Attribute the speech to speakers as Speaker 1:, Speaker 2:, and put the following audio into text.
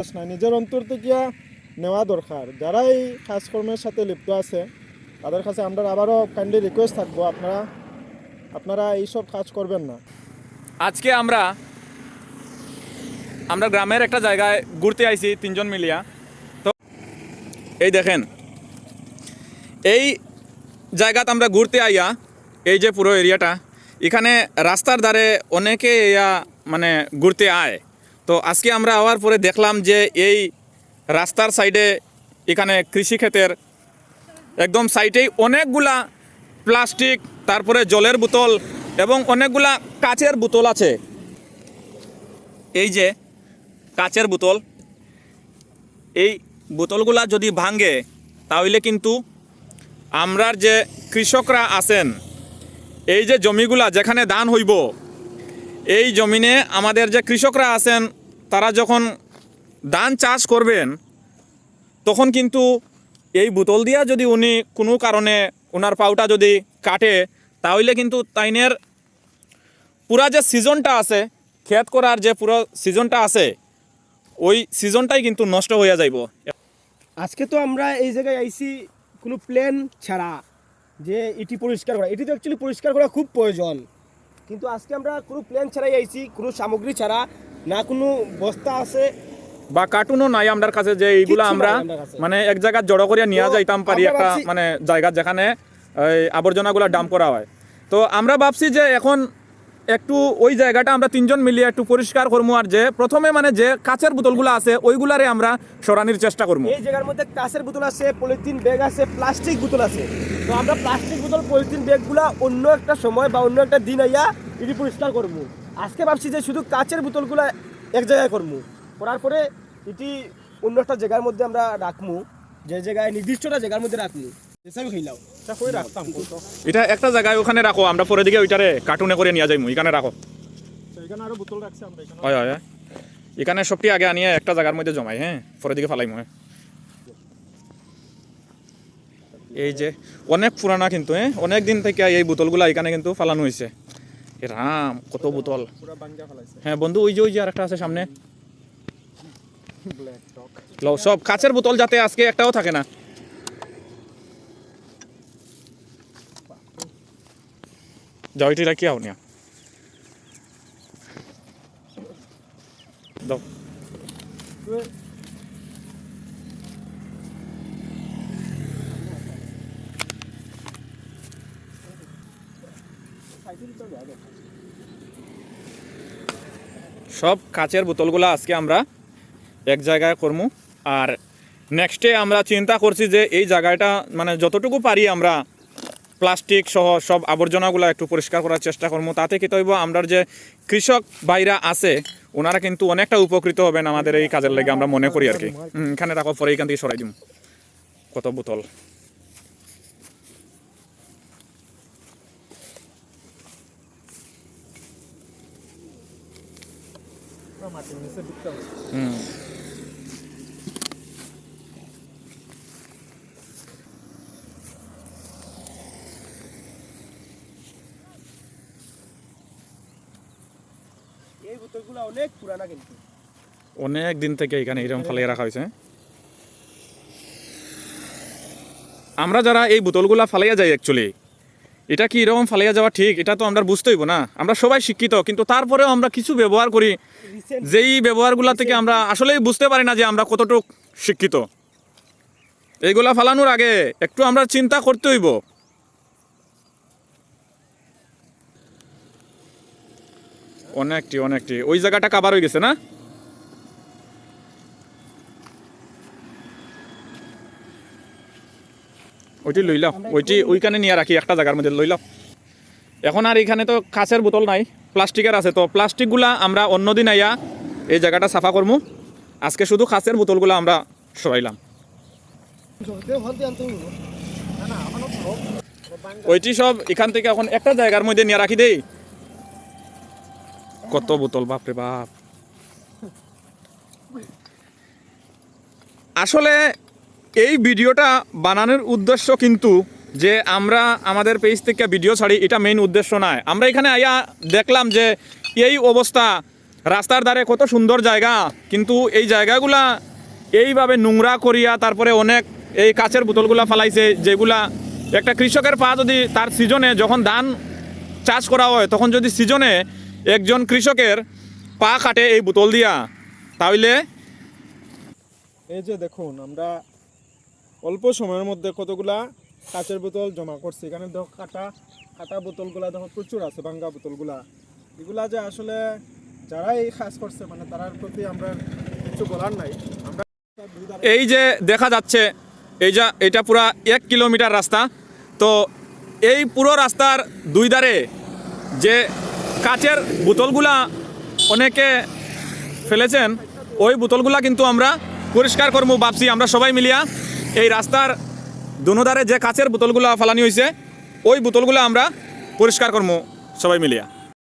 Speaker 1: নিজের অন্তর থেকে নেওয়া দরকার। যারা এই কাজকর্মের সাথে লিপ্ত আছে তাদের কাছে আমরা আবারও কাইন্ডলি রিকোয়েস্ট থাকবো, আপনারা এইসব কাজ করবেন না।
Speaker 2: আজকে আমরা গ্রামের একটা জায়গায় ঘুরতে আইছি তিনজন মিলিয়া। তো এই দেখেন, এই জায়গাতে আমরা ঘুরতে আইয়া এই যে পুরো এরিয়াটা, এখানে রাস্তার ধারে অনেকে মানে ঘুরতে আয়। তো আজকে আমরা আওয়ার পরে দেখলাম যে এই রাস্তার সাইডে এখানে কৃষিক্ষেতের একদম সাইডেই অনেকগুলা প্লাস্টিক, তারপরে জলের বোতল এবং অনেকগুলা কাচের বোতল আছে। এই যে কাচের বোতল, এই বোতলগুলা যদি ভাঙে তাহলে কিন্তু আমরার যে কৃষকরা আছেন, এই যে জমিগুলা যেখানে ধান হইব, এই জমিনে আমাদের যে কৃষকরা আছেন তারা যখন ধান চাষ করবেন তখন কিন্তু এই বোতল দিয়া যদি উনি কোনো কারণে ওনার পাউটা যদি কাটে তাহলে কিন্তু তাইনের পুরা যে সিজনটা আছে, ক্ষেত করার যে পুরো সিজনটা আছে, ওই সিজনটাই কিন্তু নষ্ট হয়ে যাইব।
Speaker 3: আজকে তো আমরা এই জায়গায় আইছি কোনো প্ল্যান ছাড়া, যে এটি পরিষ্কার করা, এটি তো অ্যাকচুয়ালি পরিষ্কার করা খুব প্রয়োজন, কিন্তু আজকে আমরা কোনো প্ল্যান ছাড়াই আইছি, কোনো সামগ্রী ছাড়া, না কোনো বস্তা আছে
Speaker 2: বা কার্টুনও নাই আমার কাছে যে এইগুলো আমরা মানে এক জায়গায় জড়ো করিয়া নিয়ে যাইতাম পারি একটা মানে জায়গা যেখানে আবর্জনাগুলো ডাম্প করা হয়। তো আমরা ভাবছি যে এখন একটু ওই জায়গাটা আমরা তিনজন মিলিয়ে একটু পরিষ্কার করবো, আর যে প্রথমে মানে যে কাচের বোতলগুলো আছে ওইগুলারে আমরা সরানির চেষ্টা করবো।
Speaker 3: এই জায়গার মধ্যে কাচের বোতল আছে, পলিথিন ব্যাগ আছে, প্লাস্টিক বোতল আছে। তো আমরা প্লাস্টিক বোতল, পলিথিন ব্যাগগুলা অন্য একটা সময় বা অন্য একটা দিন আইয়া এটি পরিষ্কার করবো। আজকে ভাবছি যে শুধু কাচের বোতলগুলা এক জায়গায় করবো, করার পরে এটি অন্য একটা জায়গার মধ্যে আমরা রাখবো, যে জায়গায় নির্দিষ্টটা জায়গার মধ্যে রাখবো।
Speaker 2: এটা একটা জায়গায় ওখানে রাখো, আমরা পরে দিকে ওইটারে কার্টুনে করে নিয়ে যাইমু, এখানে রাখো।
Speaker 1: এখানে আরো বোতল রাখছি আমরা,
Speaker 2: হয় হয়, এখানে সবটি আগে আনিয়ে একটা জায়গার মধ্যে জমাই, হ্যাঁ, পরে দিকে ফালাইমু। এই যে অনেক পুরানা কিন্তু, অনেক দিন থেকে এই বোতলগুলা এখানে কিন্তু ফালানো হয়েছে। রাম, কত বোতল! হ্যাঁ বন্ধু, ওই যে আর একটা আছে সামনে, সব কাচের বোতল, যাতে আজকে একটাও থাকে না। যাও এটি রাখি আও নিয়া দাও। সব কাচের বোতলগুলো আজকে আমরা এক জায়গায় করবো, আর নেক্সটে আমরা চিন্তা করছি যে এই জায়গাটা মানে যতটুকু পারি আমরা প্লাস্টিক সহ সব আবর্জনাগুলো একটু পরিষ্কার করার চেষ্টা করবো। তাতে কি তৈব আমরা যে কৃষক ভাইরা আছে ওনারা কিন্তু অনেকটা উপকৃত হবেন আমাদের এই কাজের লেগে, আমরা মনে করি আর কি। এখানে রাখো, পরে এখান থেকে সরাই দিম কত বোতল।
Speaker 3: এই বোতলগুলো অনেক পুরানা, কিন্তু
Speaker 2: অনেক দিন থেকে এখানে এরকম ফালিয়ে রাখা হয়েছে। আমরা যারা এই বোতলগুলা ফালাইয়া যাই, অ্যাকচুয়ালি এটা কি এরকম ফালাইয়া যাওয়া ঠিক, এটা তো আমরা বুঝতে হইব না। আমরা সবাই শিক্ষিত, কিন্তু তারপরেও আমরা কিছু ব্যবহার করি যেই ব্যবহারগুলা থেকে আমরা আসলেই বুঝতে পারি না যে আমরা কতটুক শিক্ষিত। এইগুলা ফালানোর আগে একটু আমরা চিন্তা করতে হইব। অনেকটি ওই জায়গাটা কাভার হয়ে গেছে না? ওইটি লইলাম, ওইখানে নিয়ে রাখি একটা জায়গার মধ্যে লইলাম। এখন আর এখানে তো কাঁচের বোতল নাই, প্লাস্টিকের আছে। তো প্লাস্টিকগুলা আমরা অন্যদিন আইয়া এই জায়গাটা সাফা করবো, আজকে শুধু কাঁচের বোতলগুলো আমরা সরাইলাম। ওইটি সব এখান থেকে এখন একটা জায়গার মধ্যে নিয়ে রাখি দেই। কত বোতল, বাপরে বাপ! আসলে এই ভিডিওটা বানানোর উদ্দেশ্য কিন্তু যে আমরা আমাদের পেজ থেকে ভিডিও ছাড়ি, এটা মেইন উদ্দেশ্য নয়। আমরা এখানে আইয়া দেখলাম যে এই অবস্থা, রাস্তার ধারে কত সুন্দর জায়গা, কিন্তু এই জায়গাগুলা এইভাবে নোংরা করিয়া তারপরে অনেক এই কাচের বোতলগুলা ফালাইছে, যেগুলা একটা কৃষকের পা যদি তার সিজনে যখন ধান চাষ করা হয় তখন যদি সিজনে একজন কৃষকের পা কাটে এই বোতল দিয়া, তাহলে
Speaker 1: এই যে দেখুন আমরা অল্প সময়ের মধ্যে কতগুলা কাচের বোতল জমা করছি। এখানে দেখো কাটা বোতলগুলা দেখো প্রচুর আছে, ভাঙ্গা বোতলগুলা। এগুলা যে আসলে যারা এই কাজ করছে মানে তার প্রতি আমরা কিছু বলার নাই। আমরা
Speaker 2: এই যে দেখা যাচ্ছে এটা পুরা 1 কিলোমিটার রাস্তা। তো এই পুরো রাস্তার দুই ধারে যে কাচের বোতলগুলা অনেকে ফেলেছেন, ওই বোতলগুলা কিন্তু আমরা পরিষ্কার করবো ভাবছি আমরা সবাই মিলিয়া। এই রাস্তার দুনো ধারে যে কাচের বোতলগুলা ফালানি হয়েছে ওই বোতলগুলা আমরা পরিষ্কার করবো সবাই মিলিয়া।